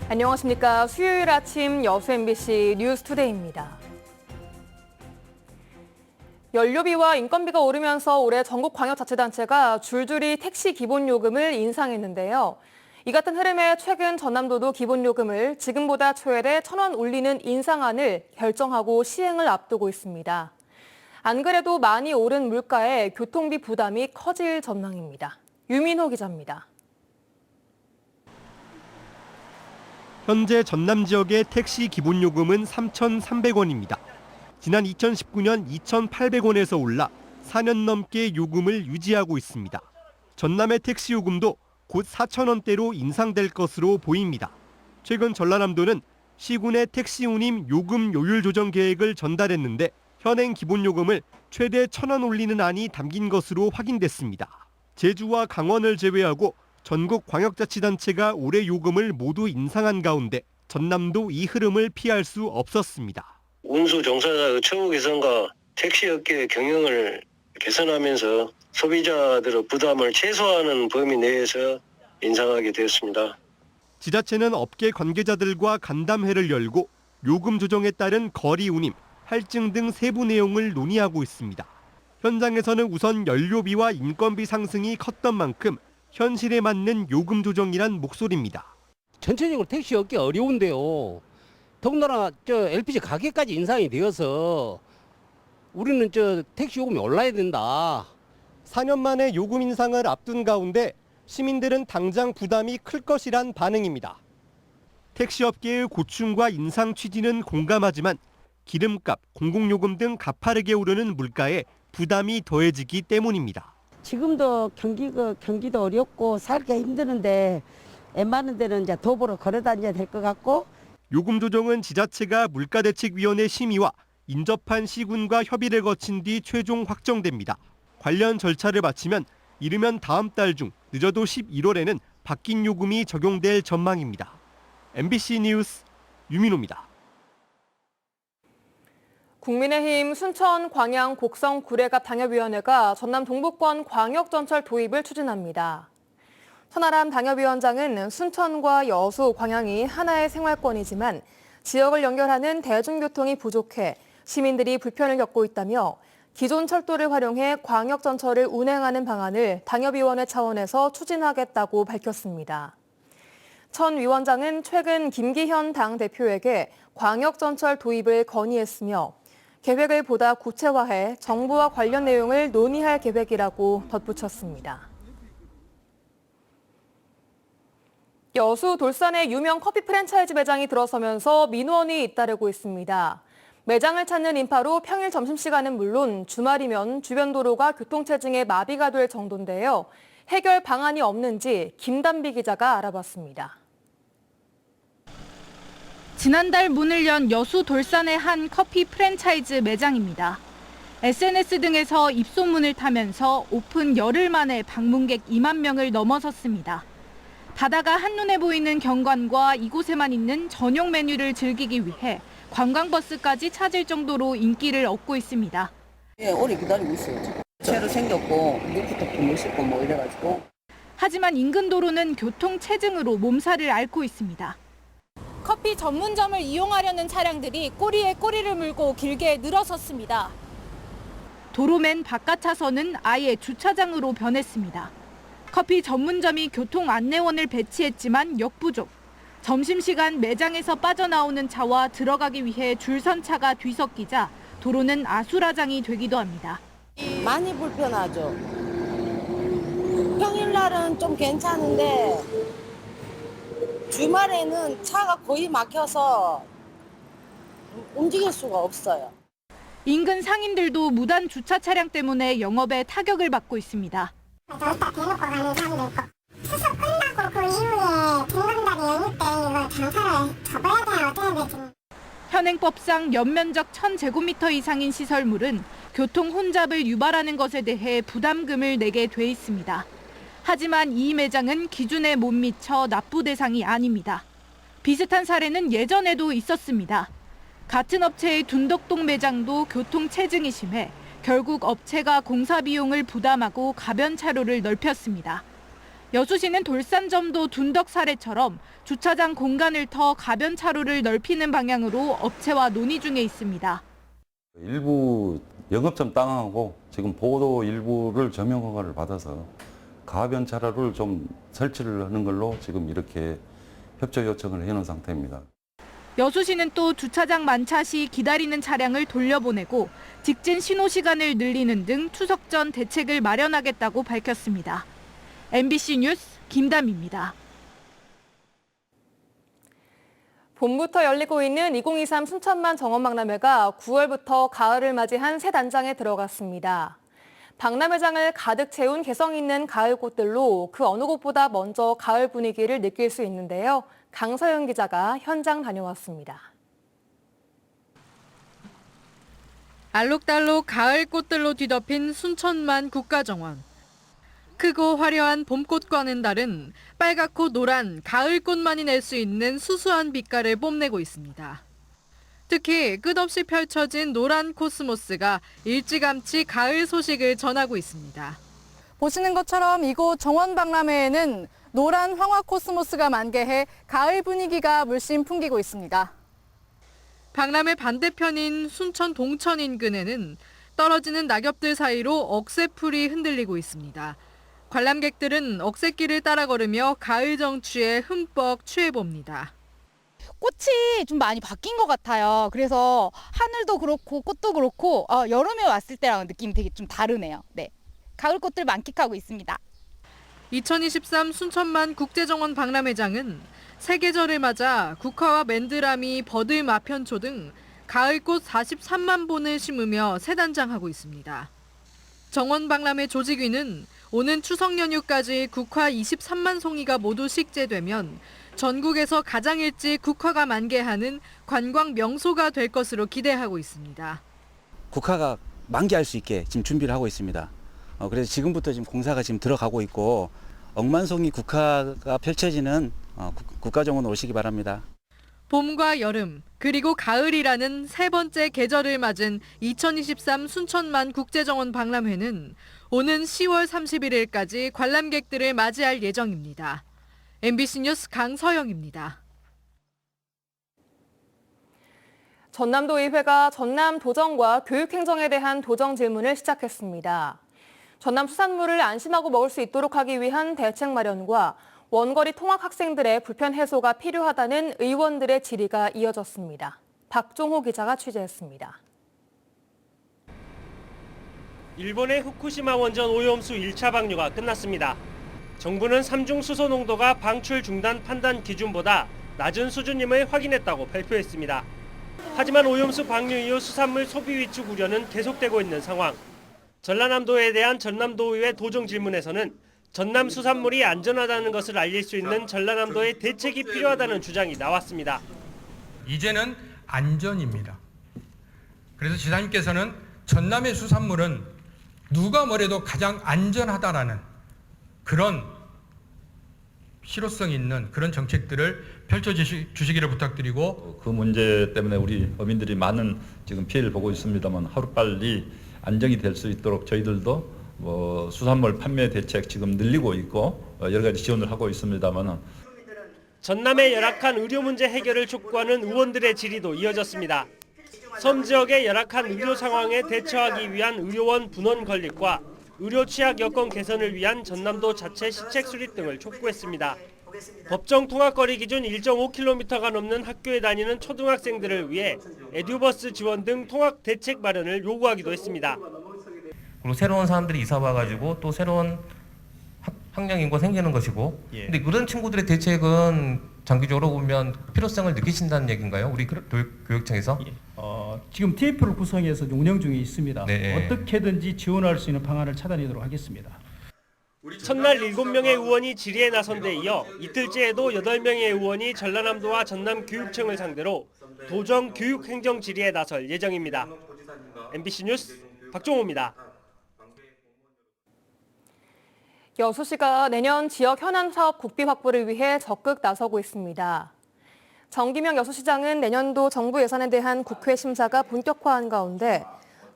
안녕하십니까. 수요일 아침 여수 MBC 뉴스투데이입니다. 연료비와 인건비가 오르면서 올해 전국 광역자치단체가 줄줄이 택시 기본요금을 인상했는데요. 이 같은 흐름에 최근 전남도도 기본요금을 지금보다 최대 1,000원 올리는 인상안을 결정하고 시행을 앞두고 있습니다. 안 그래도 많이 오른 물가에 교통비 부담이 커질 전망입니다. 유민호 기자입니다. 현재 전남 지역의 택시 기본요금은 3,300원입니다. 지난 2019년 2,800원에서 올라 4년 넘게 요금을 유지하고 있습니다. 전남의 택시 요금도 곧 4,000원대로 인상될 것으로 보입니다. 최근 전라남도는 시군의 택시 운임 요금 요율 조정 계획을 전달했는데 현행 기본요금을 최대 1,000원 올리는 안이 담긴 것으로 확인됐습니다. 제주와 강원을 제외하고 전국 광역자치단체가 올해 요금을 모두 인상한 가운데 전남도 이 흐름을 피할 수 없었습니다. 운수 종사자의 처우 개선과 택시업계의 경영을 개선하면서 소비자들의 부담을 최소화하는 범위 내에서 인상하게 되었습니다. 지자체는 업계 관계자들과 간담회를 열고 요금 조정에 따른 거리 운임, 할증 등 세부 내용을 논의하고 있습니다. 현장에서는 우선 연료비와 인건비 상승이 컸던 만큼 현실에 맞는 요금 조정이란 목소리입니다. 전체적으로 택시 업계 어려운데요. 더군다나 LPG 가격까지 인상이 되어서 우리는 택시 요금이 올라야 된다. 4년 만에 요금 인상을 앞둔 가운데 시민들은 당장 부담이 클 것이란 반응입니다. 택시업계의 고충과 인상 취지는 공감하지만 기름값, 공공요금 등 가파르게 오르는 물가에 부담이 더해지기 때문입니다. 지금도 경기도 어렵고 살기가 힘드는데 웬만한 데는 이제 도보로 걸어 다녀야 될 것 같고. 요금 조정은 지자체가 물가대책위원회 심의와 인접한 시군과 협의를 거친 뒤 최종 확정됩니다. 관련 절차를 마치면 이르면 다음 달 중 늦어도 11월에는 바뀐 요금이 적용될 전망입니다. MBC 뉴스 유민호입니다. 국민의힘 순천 광양 곡성 구례갑 당협위원회가 전남 동북권 광역전철 도입을 추진합니다. 천하람 당협위원장은 순천과 여수, 광양이 하나의 생활권이지만 지역을 연결하는 대중교통이 부족해 시민들이 불편을 겪고 있다며 기존 철도를 활용해 광역전철을 운행하는 방안을 당협위원회 차원에서 추진하겠다고 밝혔습니다. 천 위원장은 최근 김기현 당대표에게 광역전철 도입을 건의했으며 계획을 보다 구체화해 정부와 관련 내용을 논의할 계획이라고 덧붙였습니다. 여수 돌산에 유명 커피 프랜차이즈 매장이 들어서면서 민원이 잇따르고 있습니다. 매장을 찾는 인파로 평일 점심시간은 물론 주말이면 주변 도로가 교통체증에 마비가 될 정도인데요. 해결 방안이 없는지 김단비 기자가 알아봤습니다. 지난달 문을 연 여수 돌산의 한 커피 프랜차이즈 매장입니다. SNS 등에서 입소문을 타면서 오픈 열흘 만에 방문객 2만 명을 넘어섰습니다. 바다가 한눈에 보이는 경관과 이곳에만 있는 전용 메뉴를 즐기기 위해 관광버스까지 찾을 정도로 인기를 얻고 있습니다. 예, 오래 기다리고 있어요. 새로 생겼고 리프트도 멋있고 뭐 이래가지고. 하지만 인근 도로는 교통체증으로 몸살을 앓고 있습니다. 커피 전문점을 이용하려는 차량들이 꼬리에 꼬리를 물고 길게 늘어섰습니다. 도로맨 바깥 차선은 아예 주차장으로 변했습니다. 커피 전문점이 교통 안내원을 배치했지만 역부족. 점심시간 매장에서 빠져나오는 차와 들어가기 위해 줄 선 차가 뒤섞이자 도로는 아수라장이 되기도 합니다. 많이 불편하죠. 평일날은 좀 괜찮은데 주말에는 차가 거의 막혀서 움직일 수가 없어요. 인근 상인들도 무단 주차 차량 때문에 영업에 타격을 받고 있습니다. 저기다 대놓고 가는 사람도 있고 수습 끝나고 그 이후에 등검다리 연휴 때 이거 장사를 접어야 되나 어떻게 되지? 현행법상 연면적 1,000제곱미터 이상인 시설물은 교통 혼잡을 유발하는 것에 대해 부담금을 내게 돼 있습니다. 하지만 이 매장은 기준에 못 미쳐 납부 대상이 아닙니다. 비슷한 사례는 예전에도 있었습니다. 같은 업체의 둔덕동 매장도 교통체증이 심해 결국 업체가 공사 비용을 부담하고 가변 차로를 넓혔습니다. 여수시는 돌산점도 둔덕 사례처럼 주차장 공간을 터 가변 차로를 넓히는 방향으로 업체와 논의 중에 있습니다. 일부 영업점 땅하고 지금 보도 일부를 점용 허가를 받아서 가변 차로를 좀 설치를 하는 걸로 지금 이렇게 협조 요청을 해놓은 상태입니다. 여수시는 또 주차장 만차 시 기다리는 차량을 돌려보내고 직진 신호 시간을 늘리는 등 추석 전 대책을 마련하겠다고 밝혔습니다. MBC 뉴스 김담입니다. 봄부터 열리고 있는 2023 순천만 정원박람회가 9월부터 가을을 맞이한 새 단장에 들어갔습니다. 박람회장을 가득 채운 개성 있는 가을 꽃들로 그 어느 곳보다 먼저 가을 분위기를 느낄 수 있는데요. 강서영 기자가 현장 다녀왔습니다. 알록달록 가을 꽃들로 뒤덮인 순천만 국가정원. 크고 화려한 봄꽃과는 다른 빨갛고 노란 가을꽃만이 낼 수 있는 수수한 빛깔을 뽐내고 있습니다. 특히 끝없이 펼쳐진 노란 코스모스가 일찌감치 가을 소식을 전하고 있습니다. 보시는 것처럼 이곳 정원박람회에는 노란 황화 코스모스가 만개해 가을 분위기가 물씬 풍기고 있습니다. 박람회 반대편인 순천 동천 인근에는 떨어지는 낙엽들 사이로 억새풀이 흔들리고 있습니다. 관람객들은 억새길을 따라 걸으며 가을 정취에 흠뻑 취해봅니다. 꽃이 좀 많이 바뀐 것 같아요. 그래서 하늘도 그렇고 꽃도 그렇고 여름에 왔을 때랑 느낌이 되게 좀 다르네요. 네, 가을 꽃들 만끽하고 있습니다. 2023 순천만 국제정원 박람회장은 세계절을 맞아 국화와 맨드라미, 버들, 마편초 등 가을꽃 43만 본을 심으며 새 단장하고 있습니다. 정원 박람회 조직위는 오는 추석 연휴까지 국화 23만 송이가 모두 식재되면 전국에서 가장 일찍 국화가 만개하는 관광 명소가 될 것으로 기대하고 있습니다. 국화가 만개할 수 있게 지금 준비를 하고 있습니다. 그래서 지금부터 지금 공사가 지금 들어가고 있고 억만송이 국화가 펼쳐지는 국가정원 오시기 바랍니다. 봄과 여름 그리고 가을이라는 세 번째 계절을 맞은 2023 순천만 국제정원 박람회는 오는 10월 31일까지 관람객들을 맞이할 예정입니다. MBC 뉴스 강서영입니다. 전남도의회가 전남도정과 교육행정에 대한 도정 질문을 시작했습니다. 전남 수산물을 안심하고 먹을 수 있도록 하기 위한 대책 마련과 원거리 통학 학생들의 불편 해소가 필요하다는 의원들의 질의가 이어졌습니다. 박종호 기자가 취재했습니다. 일본의 후쿠시마 원전 오염수 1차 방류가 끝났습니다. 정부는 삼중 수소 농도가 방출 중단 판단 기준보다 낮은 수준임을 확인했다고 발표했습니다. 하지만 오염수 방류 이후 수산물 소비 위축 우려는 계속되고 있는 상황. 전라남도에 대한 전남도의회 도정 질문에서는 전남 수산물이 안전하다는 것을 알릴 수 있는 전라남도의 대책이 필요하다는 주장이 나왔습니다. 이제는 안전입니다. 그래서 지사님께서는 전남의 수산물은 누가 뭐래도 가장 안전하다라는 그런 실효성 있는 그런 정책들을 펼쳐주시기를 부탁드리고, 그 문제 때문에 우리 어민들이 많은 지금 피해를 보고 있습니다만 하루빨리 안정이 될 수 있도록 저희들도 수산물 판매 대책 지금 늘리고 있고 여러 가지 지원을 하고 있습니다만 전남의 열악한 의료 문제 해결을 촉구하는 의원들의 질의도 이어졌습니다. 섬 지역의 열악한 의료 상황에 대처하기 위한 의료원 분원 건립과 의료 취약 여건 개선을 위한 전남도 자체 시책 수립 등을 촉구했습니다. 법정 통학거리 기준 1.5km가 넘는 학교에 다니는 초등학생들을 위해 에듀버스 지원 등 통학 대책 마련을 요구하기도 했습니다. 그리고 새로운 사람들이 이사 와가지고 또 새로운 학령 인구가 생기는 것이고, 근데 그런 친구들의 대책은 장기적으로 보면 필요성을 느끼신다는 얘기인가요? 우리 교육청에서? 지금 TF를 구성해서 운영 중에 있습니다. 네. 어떻게든지 지원할 수 있는 방안을 찾아내도록 하겠습니다. 첫날 7명의 의원이 질의에 나선 데 이어 이틀째에도 8명의 의원이 전라남도와 전남 교육청을 상대로 도정 교육행정 질의에 나설 예정입니다. MBC 뉴스 박종호입니다. 여수시가 내년 지역 현안 사업 국비 확보를 위해 적극 나서고 있습니다. 정기명 여수시장은 내년도 정부 예산에 대한 국회 심사가 본격화한 가운데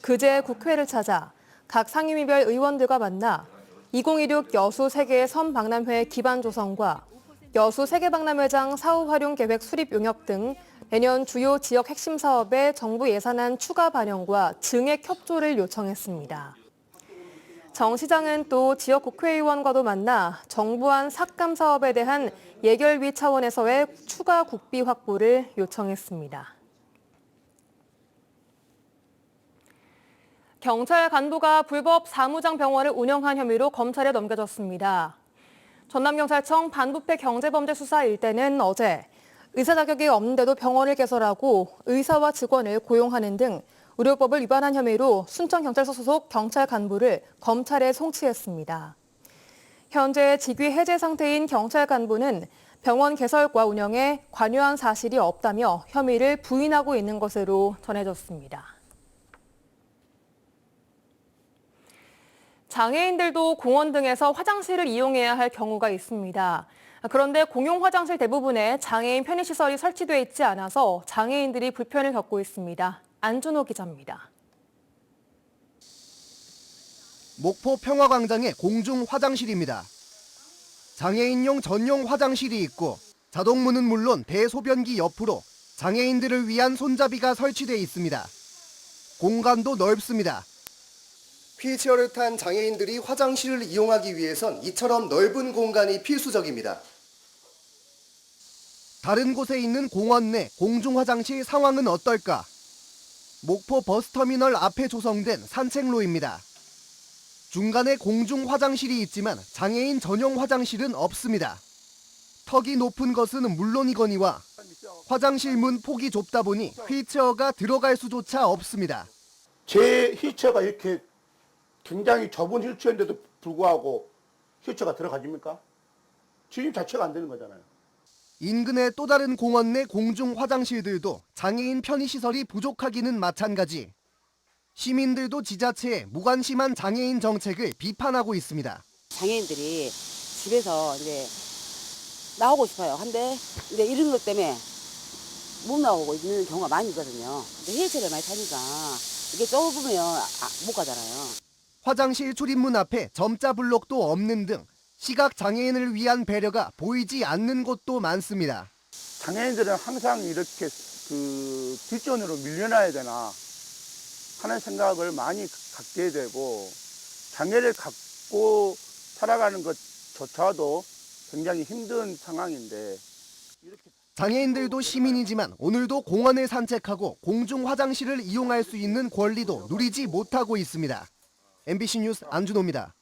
그제 국회를 찾아 각 상임위별 의원들과 만나 2026 여수 세계 선박람회 기반 조성과 여수 세계박람회장 사후 활용 계획 수립 용역 등 내년 주요 지역 핵심 사업의 정부 예산안 추가 반영과 증액 협조를 요청했습니다. 정 시장은 또 지역 국회의원과도 만나 정부안 삭감 사업에 대한 예결위 차원에서의 추가 국비 확보를 요청했습니다. 경찰 간부가 불법 사무장 병원을 운영한 혐의로 검찰에 넘겨졌습니다. 전남경찰청 반부패 경제범죄수사 1대는 어제 의사 자격이 없는데도 병원을 개설하고 의사와 직원을 고용하는 등 의료법을 위반한 혐의로 순천경찰서 소속 경찰 간부를 검찰에 송치했습니다. 현재 직위 해제 상태인 경찰 간부는 병원 개설과 운영에 관여한 사실이 없다며 혐의를 부인하고 있는 것으로 전해졌습니다. 장애인들도 공원 등에서 화장실을 이용해야 할 경우가 있습니다. 그런데 공용 화장실 대부분에 장애인 편의시설이 설치돼 있지 않아서 장애인들이 불편을 겪고 있습니다. 안준호 기자입니다. 목포 평화광장의 공중 화장실입니다. 장애인용 전용 화장실이 있고 자동문은 물론 대소변기 옆으로 장애인들을 위한 손잡이가 설치돼 있습니다. 공간도 넓습니다. 휠체어를 탄 장애인들이 화장실을 이용하기 위해선 이처럼 넓은 공간이 필수적입니다. 다른 곳에 있는 공원 내 공중 화장실 상황은 어떨까? 목포 버스터미널 앞에 조성된 산책로입니다. 중간에 공중 화장실이 있지만 장애인 전용 화장실은 없습니다. 턱이 높은 것은 물론이거니와 화장실 문 폭이 좁다 보니 휠체어가 들어갈 수조차 없습니다. 제 휠체어가 이렇게 굉장히 좁은 휠체어인데도 불구하고 휠체어가 들어가집니까? 진입 자체가 안 되는 거잖아요. 인근의 또 다른 공원 내 공중 화장실들도 장애인 편의시설이 부족하기는 마찬가지. 시민들도 지자체의 무관심한 장애인 정책을 비판하고 있습니다. 장애인들이 집에서 이제 나오고 싶어요. 한데 이제 이런 것 때문에 못 나오고 있는 경우가 많이 있거든요. 근데 휠체어를 많이 타니까 이게 좁으면 못 가잖아요. 화장실 출입문 앞에 점자 블록도 없는 등 시각 장애인을 위한 배려가 보이지 않는 곳도 많습니다. 장애인들은 항상 이렇게 뒷전으로 밀려나야 되나 하는 생각을 많이 갖게 되고 장애를 갖고 살아가는 것조차도 굉장히 힘든 상황인데 장애인들도 시민이지만 오늘도 공원을 산책하고 공중 화장실을 이용할 수 있는 권리도 누리지 못하고 있습니다. MBC 뉴스 안준호입니다.